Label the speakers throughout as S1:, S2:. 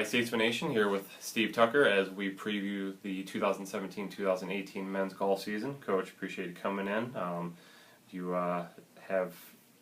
S1: Statesman Nation here with Steve Tucker as we preview the 2017-2018 men's golf season. Coach, appreciate you coming in. You have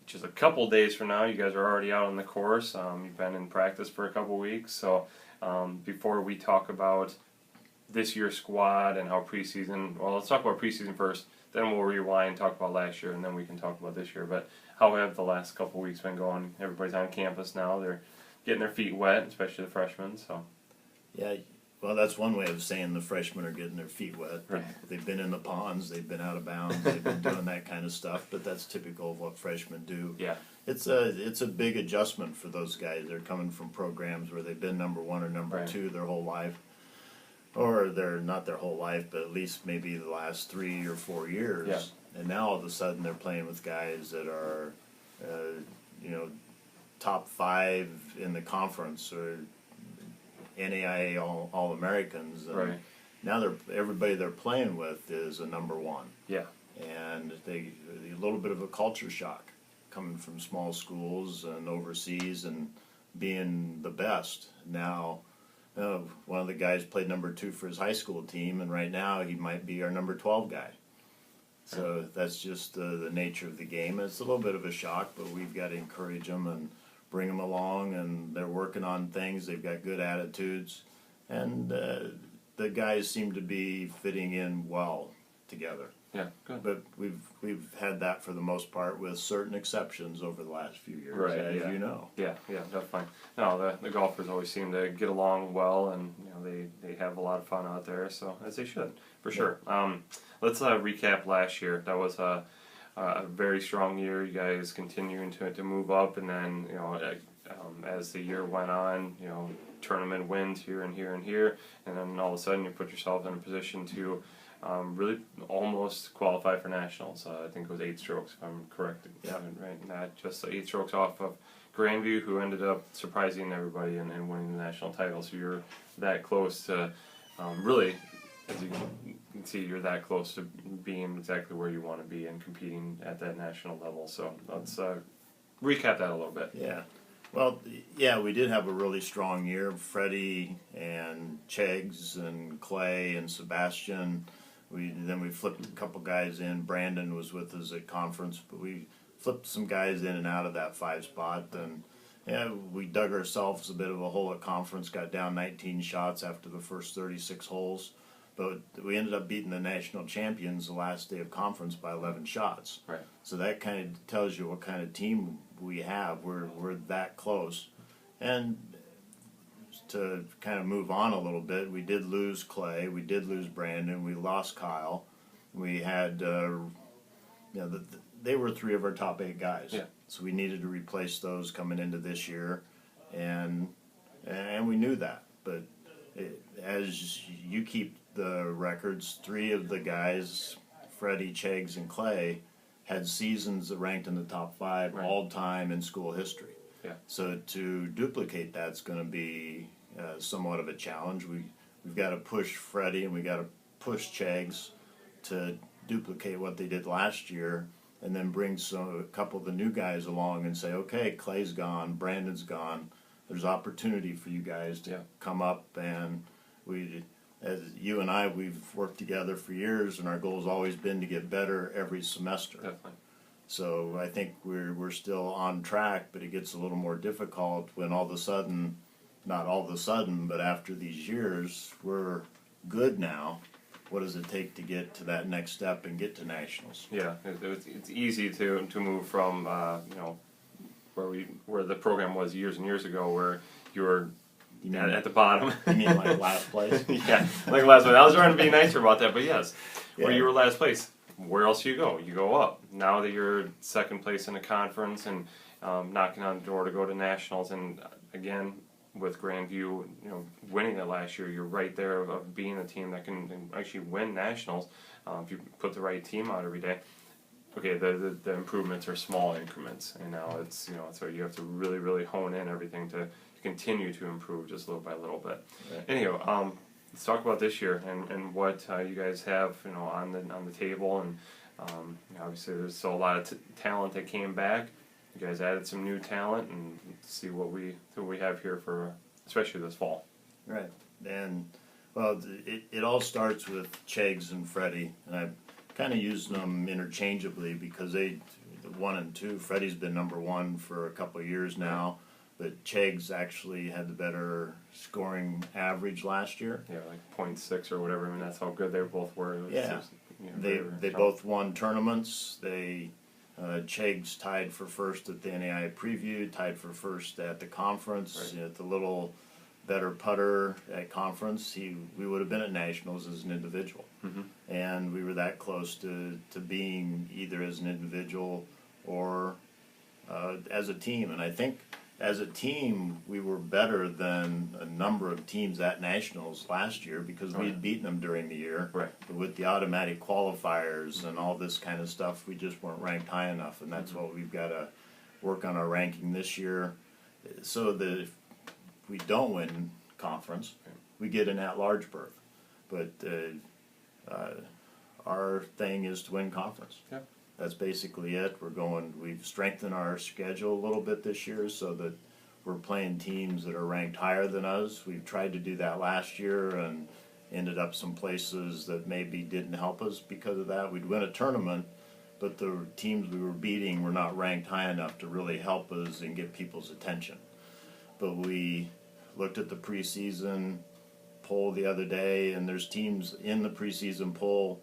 S1: just a couple days from now. You guys are already out on the course. You've been in practice for a couple weeks. So before we talk about this year's squad and how preseason, well, let's talk about preseason first. Then we'll rewind and talk about last year, and then we can talk about this year. But how have the last couple weeks been going? Everybody's on campus now. They're getting their feet wet, especially the freshmen. So,
S2: yeah, well, that's one way of saying the freshmen are getting their feet wet.
S1: Right.
S2: They've been in the ponds, they've been out of bounds, they've been doing that kind of stuff. But that's typical of what freshmen do.
S1: yeah,
S2: It's a big adjustment for those guys. They're coming from programs where they've been number one or number
S1: Right.
S2: two their whole life, or they're not their whole life, but at least maybe the last 3 or 4 years.
S1: Yeah.
S2: And now all of a sudden they're playing with guys that are, top 5 in the conference or NAIA All-Americans. And
S1: right.
S2: now everybody they're playing with is a number one.
S1: Yeah,
S2: And a little bit of a culture shock coming from small schools and overseas and being the best. Now, one of the guys played number 2 for his high school team, and right now he might be our number 12 guy. So that's just the nature of the game. It's a little bit of a shock, but we've got to encourage them and bring them along, and they're working on things. They've got good attitudes, and the guys seem to be fitting in well together.
S1: yeah, good.
S2: But we've had that for the most part, with certain exceptions over the last few years,
S1: Right,
S2: as
S1: yeah.
S2: you know.
S1: Yeah, definitely. No, the golfers always seem to get along well, and they have a lot of fun out there. So as they should, for sure. Let's recap last year. That was a very strong year. You guys continuing to move up, and then as the year went on, tournament wins here and here and here, and then all of a sudden you put yourself in a position to really almost qualify for nationals. I think it was 8 strokes, if I'm correct.
S2: Yeah.
S1: Right, and that just 8 strokes off of Grandview, who ended up surprising everybody and winning the national title. So you're that close to really, as you can see, you're that close to being exactly where you want to be and competing at that national level. So let's recap that a little bit.
S2: Yeah. Well, yeah, we did have a really strong year. Freddie and Cheggs and Clay and Sebastian. Then we flipped a couple guys in. Brandon was with us at conference, but we flipped some guys in and out of that 5 spot. And yeah, we dug ourselves a bit of a hole at conference, got down 19 shots after the first 36 holes. But we ended up beating the national champions the last day of conference by 11 shots.
S1: Right.
S2: So that kind of tells you what kind of team we have. We're that close. And to kind of move on a little bit, we did lose Clay, we did lose Brandon, we lost Kyle. We had, they were 3 of our top 8 guys.
S1: Yeah.
S2: So we needed to replace those coming into this year, and we knew that. But as you keep the records, 3 of the guys, Freddie, Cheggs, and Clay, had seasons that ranked in the top 5
S1: Right.
S2: all time in school history.
S1: Yeah.
S2: So to duplicate that's going to be somewhat of a challenge. We've got to push Freddie and we got to push Cheggs to duplicate what they did last year, and then bring a couple of the new guys along and say, okay, Clay's gone, Brandon's gone. There's opportunity for you guys to come up, and as you and I, we've worked together for years, and our goal has always been to get better every semester.
S1: Definitely.
S2: So I think we're still on track, but it gets a little more difficult when all of a sudden, not all of a sudden, but after these years, we're good now. What does it take to get to that next step and get to nationals?
S1: Yeah, it's easy to move from where the program was years and years ago, where you were at the bottom.
S2: You mean like last place?
S1: Yeah, like last place. I was trying to be nicer about that, but yes,
S2: Yeah.
S1: where you were last place, where else you go? You go up. Now that you're second place in a conference and knocking on the door to go to nationals, and again with Grandview, winning it last year, you're right there of being a team that can actually win nationals if you put the right team out every day. Okay, the improvements are small increments, and now it's so you have to really, really hone in everything to continue to improve just little by little bit.
S2: Right.
S1: Anyhow, let's talk about this year and what you guys have on the table, and obviously there's still a lot of talent that came back. You guys added some new talent, and see what we have here for especially this fall.
S2: Right. And, well, it all starts with Chegs and Freddie, and I've kind of used them interchangeably because the 1 and 2, Freddie's been number 1 for a couple of years now, but Chegs actually had the better scoring average last year.
S1: Yeah, like .6 or whatever. I mean, that's how good they both were.
S2: Yeah. They both won tournaments. Chegs tied for first at the NAIA preview, tied for first at the conference.
S1: Right.
S2: At the little better putter at conference, we would have been at nationals as an individual, and we were that close to being either as an individual or as a team. And I think as a team we were better than a number of teams at nationals last year because we had beaten them during the year.
S1: Right.
S2: But with the automatic qualifiers and all this kind of stuff, we just weren't ranked high enough, and that's what we've got to work on our ranking this year, so that if we don't win conference, we get an at-large berth. But our thing is to win conference.
S1: Yeah.
S2: That's basically it. We've strengthened our schedule a little bit this year so that we're playing teams that are ranked higher than us. We've tried to do that last year and ended up some places that maybe didn't help us because of that. We'd win a tournament, but the teams we were beating were not ranked high enough to really help us and get people's attention. But we looked at the preseason poll the other day, and there's teams in the preseason poll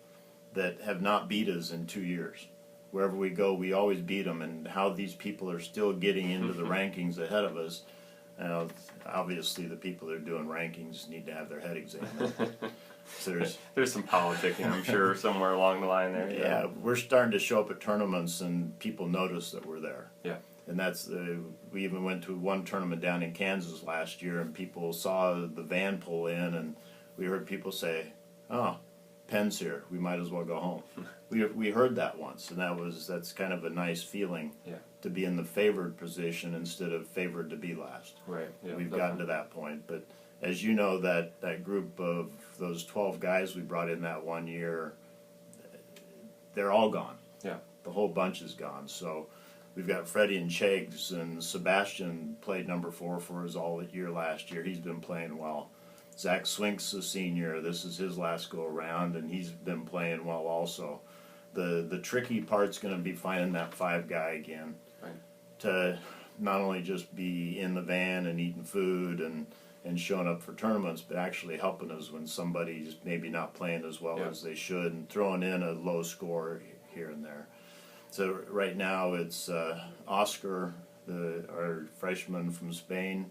S2: that have not beat us in 2 years. Wherever we go, we always beat them, and how these people are still getting into the rankings ahead of us. Obviously, the people that are doing rankings need to have their head examined. So
S1: there's some politicking, I'm sure, somewhere along the line there.
S2: Yeah, we're starting to show up at tournaments, and people notice that we're there.
S1: Yeah.
S2: And we even went to one tournament down in Kansas last year, and people saw the van pull in, and we heard people say, "Oh, Penn's here. We might as well go home." We heard that once, and that's kind of a nice feeling.
S1: Yeah.
S2: To be in the favored position instead of favored to be last.
S1: Right. Yeah,
S2: We've gotten to that point, but as you know, that group of those 12 guys we brought in that 1 year, they're all gone.
S1: Yeah.
S2: The whole bunch is gone. So we've got Freddie and Chegs, and Sebastian played number 4 for us all year last year. He's been playing well. Zach Swink's a senior. This is his last go around, and he's been playing well also. The tricky part's going to be finding that 5 guy again.
S1: Right.
S2: To not only just be in the van and eating food and showing up for tournaments, but actually helping us when somebody's maybe not playing as well as they should, and throwing in a low score here and there. So right now it's Oscar, our freshman from Spain,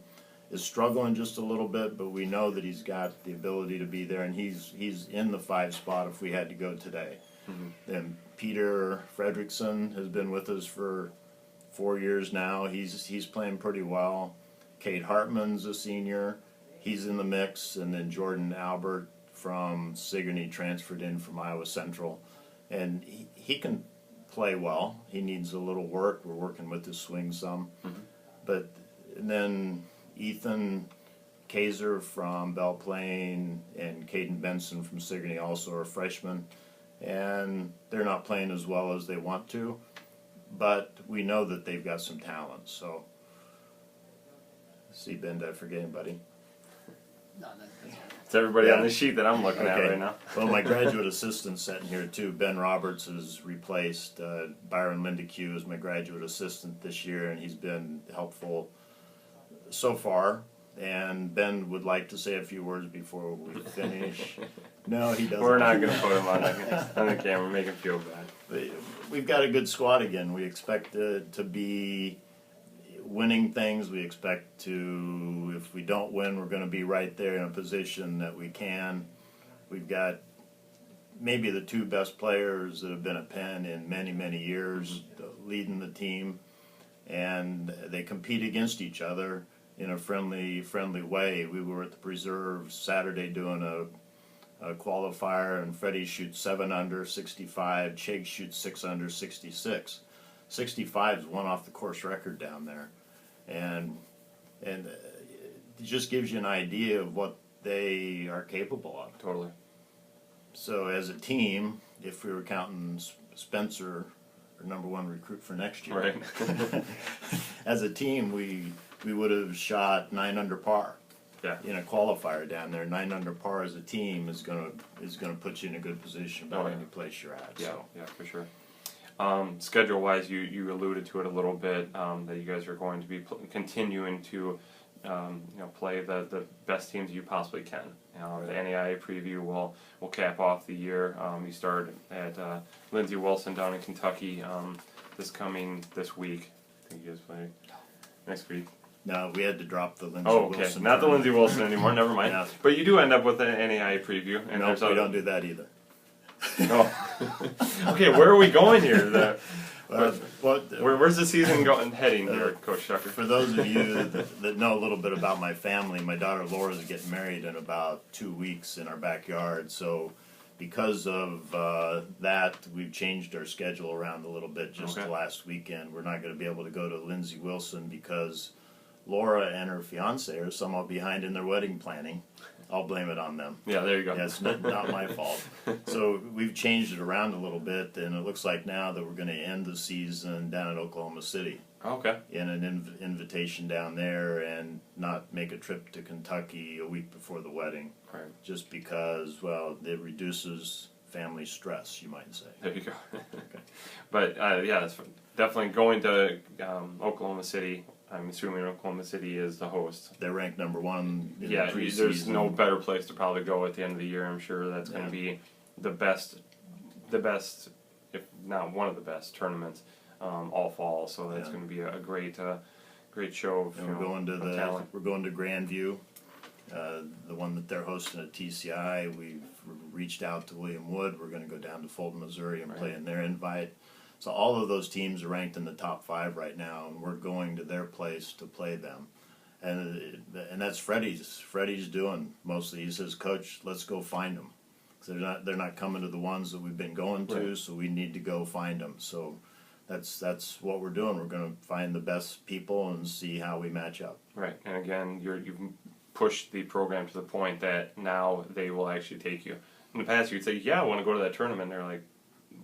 S2: is struggling just a little bit, but we know that he's got the ability to be there, and he's in the 5 spot if we had to go today. And Peter Fredrickson has been with us for 4 years now. He's playing pretty well. Kate Hartman's a senior. He's in the mix. And then Jordan Albert from Sigourney transferred in from Iowa Central. And he can play well. He needs a little work. We're working with his swing some. But and then Ethan Kaiser from Belle Plaine and Caden Benson from Sigourney also are freshmen. And they're not playing as well as they want to, but we know that they've got some talent. So, see, Ben, did I forget anybody?
S3: No, that's right.
S1: It's everybody on the sheet that I'm looking at right now.
S2: Well, my graduate assistant's sitting here too. Ben Roberts has replaced Byron Lindeque as my graduate assistant this year, and he's been helpful so far. And Ben would like to say a few words before we finish. No, he doesn't.
S1: We're not going to put him on the camera, make him feel bad.
S2: We've got a good squad again. We expect to be winning things. We expect to, if we don't win, we're going to be right there in a position that we can. We've got maybe the 2 best players that have been at Penn in many, many years leading the team. And they compete against each other in a friendly way. We were at the Preserve Saturday doing a qualifier, and Freddie shoots 7 under 65, Chig shoots 6 under 66. 65 is one off the course record down there, and it just gives you an idea of what they are capable of.
S1: Totally.
S2: So as a team, if we were counting Spencer, our number 1 recruit for next year,
S1: right.
S2: as a team we would have shot 9 under par,
S1: Yeah.
S2: in a qualifier down there. 9 under par as a team is gonna put you in a good position about any place you're at.
S1: Yeah,
S2: So.
S1: yeah, for sure. Schedule-wise, you alluded to it a little bit, that you guys are going to be continuing to play the best teams you possibly can. The NAIA preview will cap off the year. You start at Lindsey Wilson down in Kentucky this week. I think you guys play next week.
S2: No, we had to drop the Lindsey
S1: Oh, okay.
S2: Wilson.
S1: Not the Lindsey Wilson anymore. Never mind.
S2: Yeah.
S1: But you do end up with an NAIA preview. And
S2: No, we don't do that either.
S1: Oh. Okay, where are we going here? Where's the season heading here, Coach Tucker?
S2: For those of you that know a little bit about my family, my daughter Laura's getting married in about 2 weeks in our backyard. So because of that, we've changed our schedule around a little bit just last weekend. We're not going to be able to go to Lindsey Wilson because Laura and her fiance are somewhat behind in their wedding planning. I'll blame it on them.
S1: Yeah, there you go.
S2: Yeah, it's not my fault. So we've changed it around a little bit, and it looks like now that we're going to end the season down in Oklahoma City.
S1: Okay.
S2: In an invitation down there, and not make a trip to Kentucky a week before the wedding.
S1: Right.
S2: Just because, well, it reduces family stress, you might say.
S1: There you go. But yeah, it's definitely going to Oklahoma City. I'm assuming Oklahoma City is the host.
S2: They're ranked number 1 in the preseason.
S1: There's no better place to probably go at the end of the year. I'm sure that's going to be the best, if not one of the best tournaments all fall. So that's going to be a great show of
S2: we're going to
S1: talent.
S2: We're going to Grandview, the one that they're hosting at TCI. We've reached out to William Wood. We're going to go down to Fulton, Missouri, and play in their invite. So all of those teams are ranked in the top 5 right now, and we're going to their place to play them. And that's Freddie's. Freddie's doing mostly. He says, "Coach, let's go find them. Because they're not coming to the ones that we've been going to, so we need to go find them." So that's what we're doing. We're going to find the best people and see how we match up.
S1: Right, and again, you've pushed the program to the point that now they will actually take you. In the past, you'd say, "Yeah, I want to go to that tournament." They're like,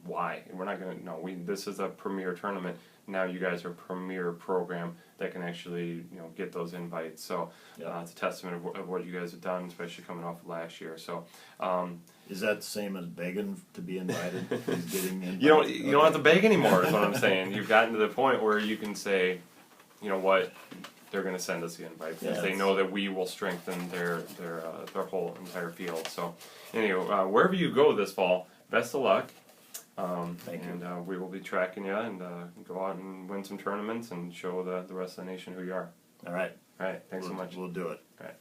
S1: "Why?" And we're not going to. No, this is a premier tournament. Now you guys are a premier program that can actually get those invites. So it's a testament of what you guys have done, especially coming off of last year. So
S2: is that the same as begging to be invited? Getting invited?
S1: You don't have to beg anymore. Is what I'm saying. You've gotten to the point where you can say, you know what, they're going to send us the invite because they know that we will strengthen their whole entire field. So anyway, wherever you go this fall, best of luck.
S2: Thank you.
S1: And we will be tracking you and go out and win some tournaments and show the rest of the nation who you are.
S2: All right.
S1: All right. Thanks so much.
S2: We'll do it.
S1: All right.